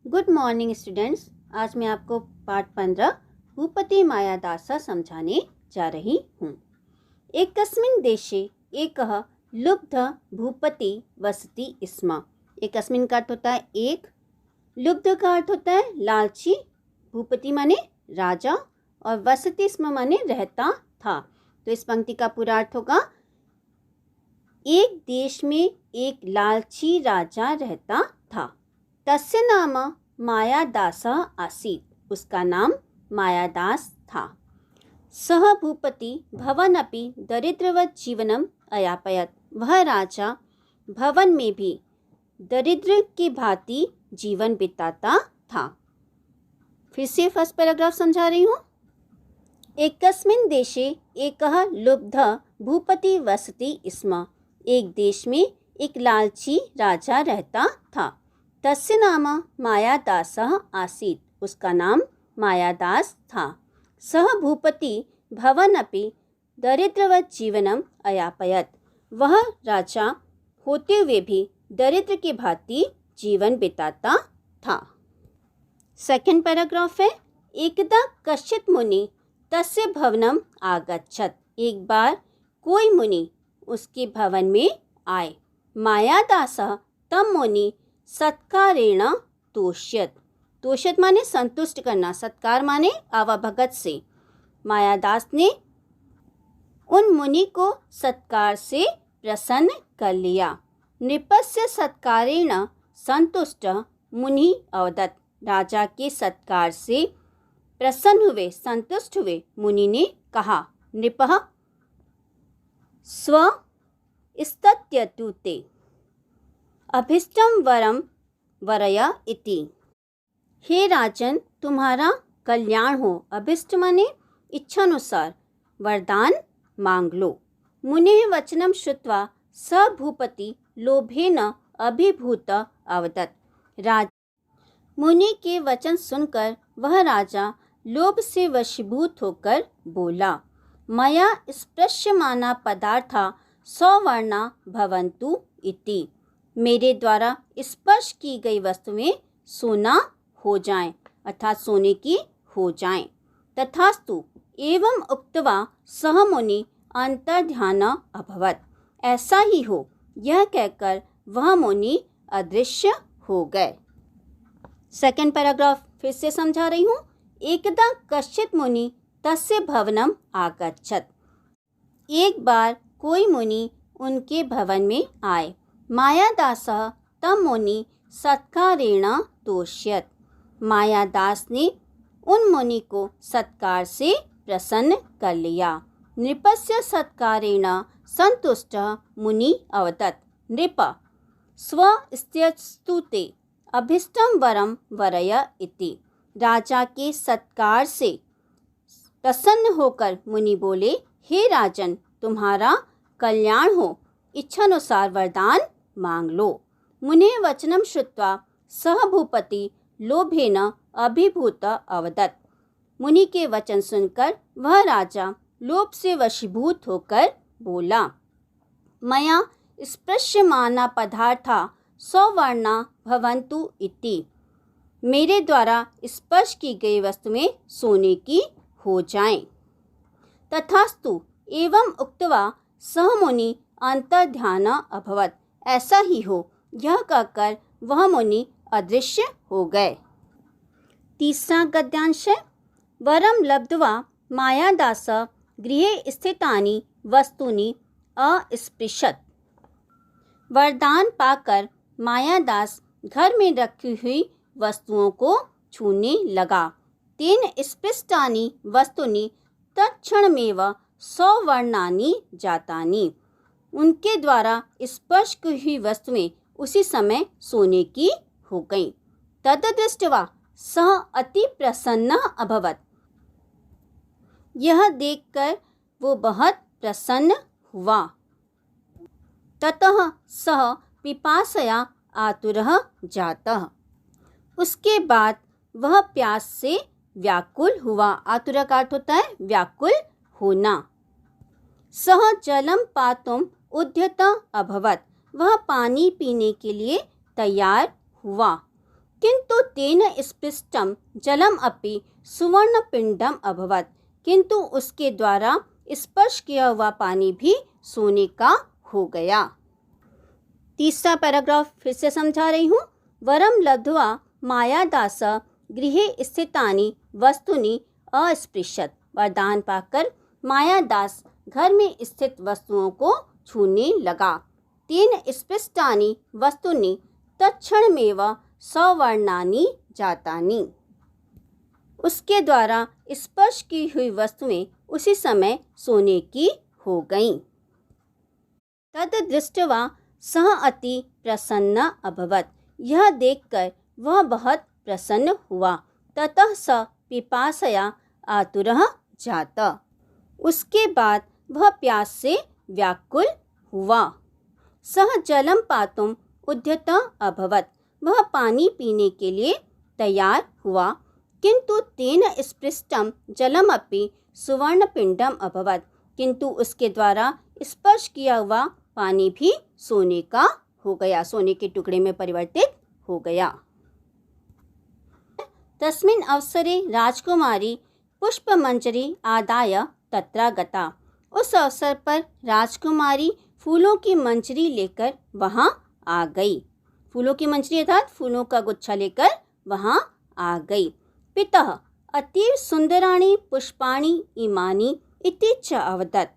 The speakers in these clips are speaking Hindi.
Good morning students. आज मैं आपको पाठ 15 भूपति मायादासा समझाने जा रही हूँ। एकस्मिन् देशे एकः लुब्ध भूपति वसति स्म। एकस्मिन् का अर्थ होता है एक, लुब्ध का अर्थ होता है लालची, भूपति माने राजा और वसति स्म माने रहता था। तो इस पंक्ति का पूरा अर्थ होगा, एक देश में एक लालची राजा रहता था। तस्य नाम मायादासः आसीत्, उसका नाम मायादास था। सह भूपति भवनपि दरिद्रवत् जीवनम अयापयत्, वह राजा भवन में भी दरिद्र की भांति जीवन बिताता था। फिर से फर्स्ट पैराग्राफ समझा रही हूँ। एकस्मिन् देशे एकः लुब्ध भूपति वसति स्म, एक देश में एक लालची राजा रहता था। तस्य नाम मायादासः आसीत्, उसका नाम मायादास था। सह भूपति भवनपि दरिद्रवत् जीवनम अयापयत्, वह राजा होते हुए भी दरिद्र की भांति जीवन बिताता था। सेकंड पैराग्राफ है, एकदा कश्चित् मुनि तस्य भवनम आगच्छत्, एक बार कोई मुनि उसके भवन में आए। मायादासः तं मुनि सत्कारेण तोष्यत्, तोष्यत् माने संतुष्ट करना, सत्कार माने आवभगत से। मायादास ने उन मुनि को सत्कार से प्रसन्न कर लिया। नृपस्य सत्कारेण संतुष्ट मुनि अवदत्, राजा के सत्कार से प्रसन्न हुए, संतुष्ट हुए मुनि ने कहा, नृपः स्व स्तत्यतु ते अभीष्टं वरम वरय इति। हे राजन, तुम्हारा कल्याण हो। अभीष्ट माने इच्छानुसार, वरदान मांग लो। मुनेः वचनं श्रुत्वा स भूपति लोभेन अभिभूत अवदत्, मुनि के वचन सुनकर वह राजा लोभ से वशीभूत होकर बोला, मया स्पृश्यमाना पदार्था सवर्णा भवन्तु इति, मेरे द्वारा स्पर्श की गई वस्तुएं सोना हो जाएं, अर्थात सोने की हो जाएं। तथास्तु एवं उक्त्वा सह मुनि अंतर्ध्यान अभवत्, ऐसा ही हो, यह कहकर वह मुनि अदृश्य हो गए। सेकंड पैराग्राफ फिर से समझा रही हूँ। एकदा कश्चित् मुनि तस्य भवनम आगच्छत्, एक बार कोई मुनि उनके भवन में आए। मायादासः तं मुनि सत्कारेण तोष्यत्, मायादास ने उन मुनि को सत्कार से प्रसन्न कर लिया। नृपस्य सत्कारेण संतुष्ट मुनि अवदत्, नृप स्व स्तत्यतु ते अभीष्टं वरम वरय इति, राजा के सत्कार से प्रसन्न होकर मुनि बोले, हे राजन, तुम्हारा कल्याण हो, इच्छानुसार वरदान मांग लो। मुनेः वचनं श्रुत्वा सह भूपति लोभेन अभिभूत अवदत्, मुनि के वचन सुनकर वह राजा लोभ से वशीभूत होकर बोला, मया स्पृश्यमाना पदार्था सवर्णा भवन्तु इति, मेरे द्वारा स्पर्श की गई वस्तुएं सोने की हो जाएं। तथास्तु एवं उक्त्वा सह मुनि अंतर्ध्यान अभवत्, ऐसा ही हो, यह कहकर वह मुनि अदृश्य हो गए। तीसरा गद्यांश है, वरम लब्ध्वा मायादासः गृहे स्थितानि वस्तूनि अस्पृशत्, वरदान पाकर मायादास घर में रखी हुई वस्तुओं को छूने लगा। तेन स्पृष्टानि वस्तूनि तत्क्षणमेव सवर्णानि जातानि, उनके द्वारा स्पर्श की हुई वस्तुएं उसी समय सोने की हो गईं। तद्दृष्ट्वा सः अति प्रसन्नः अभवत्, यह देखकर वो बहुत प्रसन्न हुआ। ततः सः पिपासया आतुरः जातः, उसके बाद वह प्यास से व्याकुल हुआ। आतुर का अर्थ होता है व्याकुल होना। सः जलम पातुम उद्यत अभवत्, वह पानी पीने के लिए तैयार हुआ। किंतु तेन स्पृष्टं जलम अपि सुवर्णपिंडम अभवत, किंतु उसके द्वारा स्पर्श किया हुआ पानी भी सोने का हो गया। तीसरा पैराग्राफ फिर से समझा रही हूँ। वरम लब्ध्वा मायादास गृहे स्थितानि वस्तुनि अस्पृशत, वरदान पाकर मायादास घर में स्थित वस्तुओं को छूने लगा। तेन स्पृष्टानि वस्तुनि तत्क्षणमेव सवर्णानि जातानि, उसके द्वारा स्पर्श की हुई वस्तुएं उसी समय सोने की हो गईं। तद दृष्ट्वा सः अति प्रसन्न अभवत, यह देखकर वह बहुत प्रसन्न हुआ। ततः स पिपासया आतुरः जात, उसके बाद वह प्यास से व्याकुल हुआ। सः जलम पातुम उद्यतः अभवत, वह पानी पीने के लिए तैयार हुआ। किंतु तेन स्पृष्टम जलमपि सुवर्णपिंडम अभवत, किंतु उसके द्वारा स्पर्श किया हुआ पानी भी सोने का हो गया, सोने के टुकड़े में परिवर्तित हो गया। तस्मिन् अवसरे राजकुमारी पुष्पमंजरी आदाय तत्र गता, उस अवसर पर राजकुमारी फूलों की मंजरी लेकर वहां आ गई। फूलों की मंजरी अर्थात फूलों का गुच्छा लेकर वहां आ गई। पितः अतीव सुंदराणि पुष्पाणि इमानि इति च अवदत्,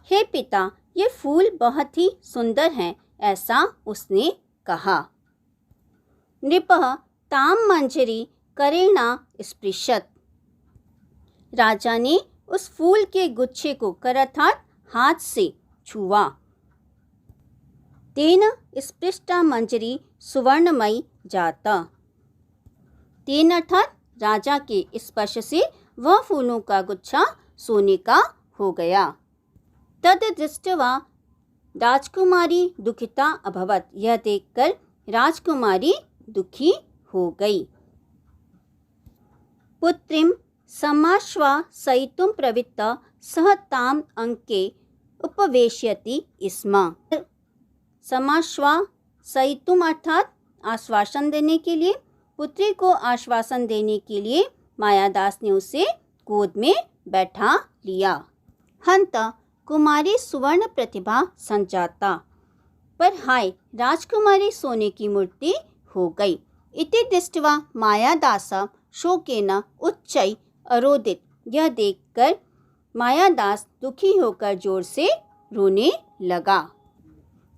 हे पिता, ये फूल बहुत ही सुंदर हैं, ऐसा उसने कहा। नृपः ताम मंजरी करेणा स्पृशत, राजा ने उस फूल के गुच्छे को कर अर्थात हाथ से छुआ। तेन स्पृष्टा मंजरी सुवर्णमयी जाता, तेन अर्थात राजा के स्पर्श से वह फूलों का गुच्छा सोने का हो गया। तद दृष्ट्वा राजकुमारी दुखिता अभवत, यह देखकर राजकुमारी दुखी हो गई। पुत्रीं समाश्वासयितुं प्रवृत्तः सः ताम् अंके उपवेशयति स्म, समाश्वासयितुं अर्थात आश्वासन देने के लिए, पुत्री को आश्वासन देने के लिए मायादास ने उसे गोद में बैठा लिया। हंत कुमारी सुवर्ण प्रतिभा संजाता, पर हाय राजकुमारी सोने की मूर्ति हो गई। इति दृष्ट्वा मायादास शोकेन उच्चै अरोदित, यह देखकर मायादास दुखी होकर जोर से रोने लगा।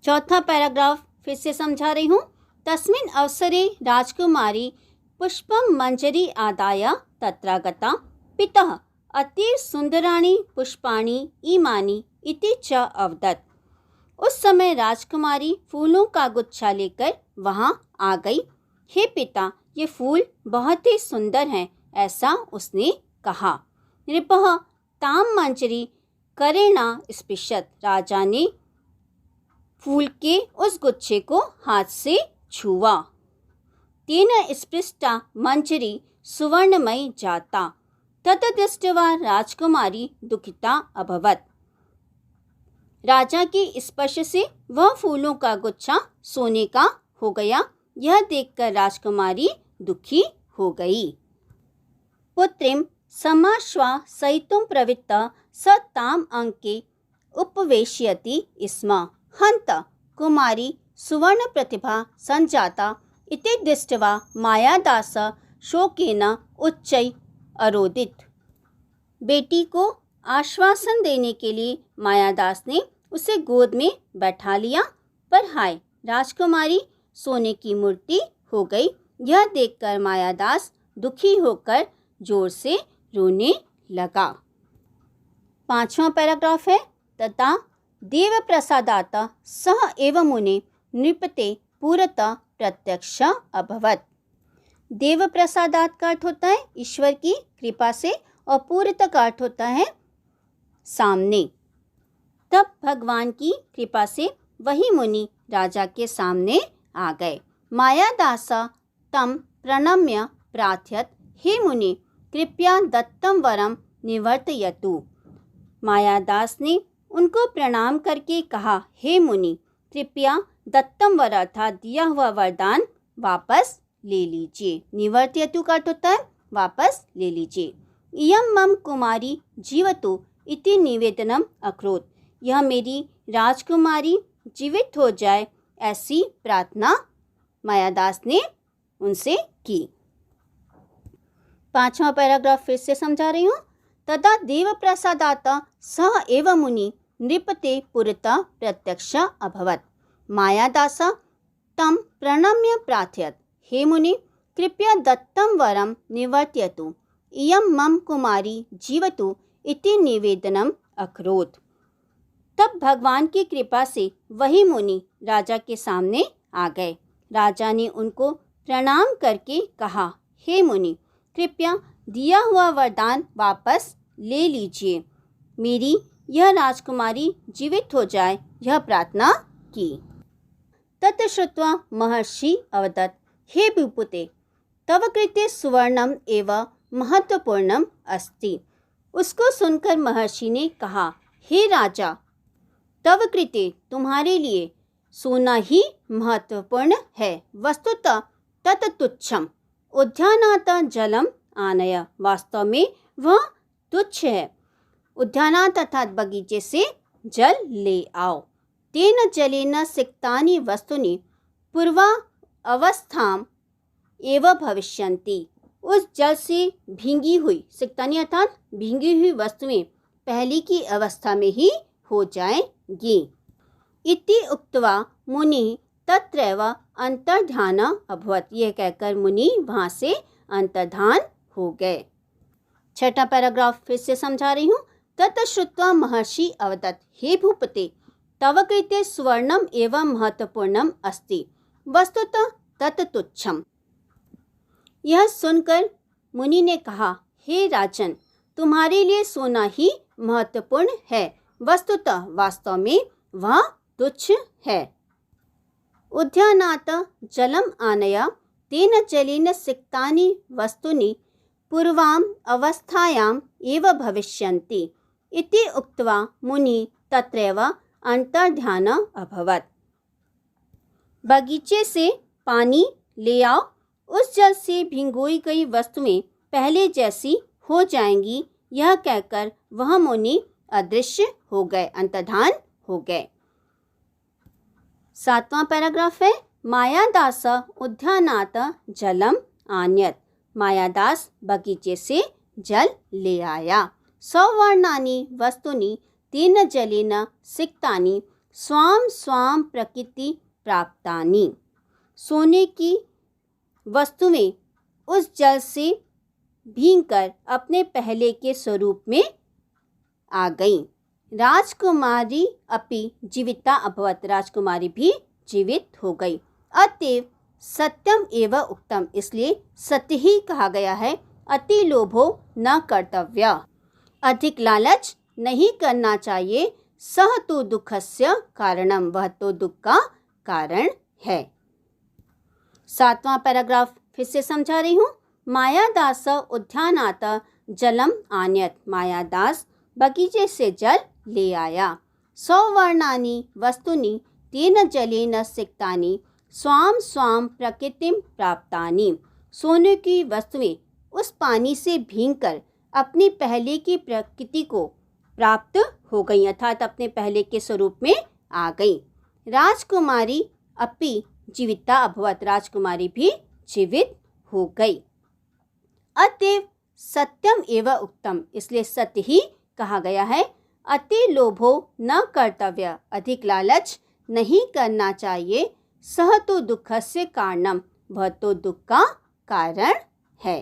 चौथा पैराग्राफ फिर से समझा रही हूँ। तस्मिन् अवसरे राजकुमारी पुष्पम मंजरी आदाय तत्र गता, पितः अतीव सुंदराणि पुष्पाणि इमानि इति च अवदत्, उस समय राजकुमारी फूलों का गुच्छा लेकर वहां आ गई। हे पिता, ये फूल बहुत ही सुंदर हैं, ऐसा उसने कहा। नृपः ताम मंजरी करेणा स्पृशत, राजा ने फूल के उस गुच्छे को हाथ से छुआ। तेन स्पृष्टा मंजरी सुवर्णमयी जाता, तत दृष्ट्वा राजकुमारी दुखिता अभवत, राजा के स्पर्श से वह फूलों का गुच्छा सोने का हो गया। यह देखकर राजकुमारी दुखी हो गई। पुत्रीं समाश्वासयितुं प्रवृत्तः स ताम् अंके उपवेशयति स्म, हंत कुमारी सुवर्ण प्रतिभा संजाता इति दृष्ट्वा मायादास शोकेन उच्चै अरोदित, बेटी को आश्वासन देने के लिए मायादास ने उसे गोद में बैठा लिया। पर हाय राजकुमारी सोने की मूर्ति हो गई, यह देखकर मायादास दुखी होकर जोर से रोने लगा। पांचवा पैराग्राफ है। तथा देव प्रसादात सह एव मुने नृपते पुरतः प्रत्यक्ष अभवत, देव प्रसादात का अर्थ होता है ईश्वर की कृपा से, और पूरत का अर्थ होता है सामने। तब भगवान की कृपा से वही मुनि राजा के सामने आ गए। मायादास तम प्रणम्य प्रार्थयत, हे मुनि कृपया दत्तम वरम निवर्तयतु, मायादास ने उनको प्रणाम करके कहा, हे मुनि कृपया दत्तम वर अर्थात दिया हुआ वरदान वापस ले लीजिए। निवर्त्यतु का अर्थ होता है वापस ले लीजिए। इयं मम कुमारी जीवतु इति निवेदनम अकरोत्, यह मेरी राजकुमारी जीवित हो जाए ऐसी प्रार्थना मायादास ने उनसे की। 5वां पैराग्राफ फिर से समझा रही हूँ। तदा देव प्रसादात सह एव मुनि नृपते पुरतः प्रत्यक्ष अभवत्। मायादास तम प्रणम्य प्रार्थयत्, हे मुनि कृपया दत्तं वरं निवर्त्यतु, इयं मम कुमारी जीवतु इति निवेदनम अकरोत्। तब भगवान की कृपा से वही मुनि राजा के सामने आ गए। राजा ने उनको प्रणाम करके कहा, हे मुनि कृपया दिया हुआ वरदान वापस ले लीजिए, मेरी यह राजकुमारी जीवित हो जाए, यह प्रार्थना की। तत् श्रुत्वा महर्षि अवदत्, हे भूपते तव कृते सुवर्णम एव महत्वपूर्णम अस्ति। उसको सुनकर महर्षि ने कहा, हे राजा तव कृते तुम्हारे लिए सोना ही महत्वपूर्ण है। वस्तुतः तत् तुच्छम उद्यानात् जलम आनय, वास्तव में वह तुच्छ है। उद्यानात् अर्थात बगीचे से जल ले आओ। तेन जलेन सिक्तानि वस्तुनि पूर्वा अवस्थाम एव भविष्यन्ति, उस जल से भींगी हुई, सिक्तानि अर्थात भींगी हुई वस्तुएं पहले की अवस्था में ही हो जाएंगी। इति उक्त्वा मुनि तत्रैव अंतर्ध्यान अभवत्, यह कहकर मुनि वहाँ से अंतर्धान हो गए। 6वां पैराग्राफ फिर से समझा रही हूँ। तत् श्रुत्वा महर्षि अवदत्, हे भूपते तव कृते सुवर्णम एवं महत्वपूर्णम अस्ति, वस्तुतः तत् तुच्छम। यह सुनकर मुनि ने कहा, हे राजन तुम्हारे लिए सोना ही महत्वपूर्ण है, वस्तुतः वास्तव में वह तुच्छ है। उद्यानात् जलम आनय तेन जलेन सिक्तानि वस्तुनि पूर्वाम अवस्थायाम एव भविष्यन्ति। इति उक्त्वा मुनि तत्रैव अंतर्ध्यान अभवत्। बगीचे से पानी ले आओ, उस जल से भिगोई गई वस्तुएं पहले जैसी हो जाएंगी, यह कहकर वह मुनि अदृश्य हो गए, अंतर्धान हो गए। 7वां पैराग्राफ है। मायादास उद्यानात् जलम आन्यत्, मायादास बगीचे से जल ले आया। सवर्णानि वस्तुनि तेन जलेन सिक्तानि स्वाम स्वाम प्रकृति प्राप्तानि, सोने की वस्तुएं उस जल से भींगकर अपने पहले के स्वरूप में आ गईं। राजकुमारी अपि जीविता अभवत्, राजकुमारी भी जीवित हो गई। अतएव सत्यम एव उक्तम, इसलिए सत्य ही कहा गया है। अति लोभो न कर्तव्य, अधिक लालच नहीं करना चाहिए। सह तो दुखस्य कारणम, वह तो दुख का कारण है। 7वां पैराग्राफ फिर से समझा रही हूँ। मायादास उद्यानात् जलम आन्यत्, मायादास बगीचे से जल ले आया। सवर्णानि वस्तुनि तेन जलेन सिक्तानि स्वाम स्वाम प्रकृतिम प्राप्तानि, सोने की वस्तुएं उस पानी से भींगकर अपनी पहले की प्रकृति को प्राप्त हो गई, अर्थात अपने पहले के स्वरूप में आ गई। राजकुमारी अपि जीविता अभवत्, राजकुमारी भी जीवित हो गई। अतएव सत्यम एव उक्तम, इसलिए सत्य ही कहा गया है। अति लोभो न कर्तव्य, अधिक लालच नहीं करना चाहिए। सह तो दुखस्य कारणम, वह तो दुख का कारण है।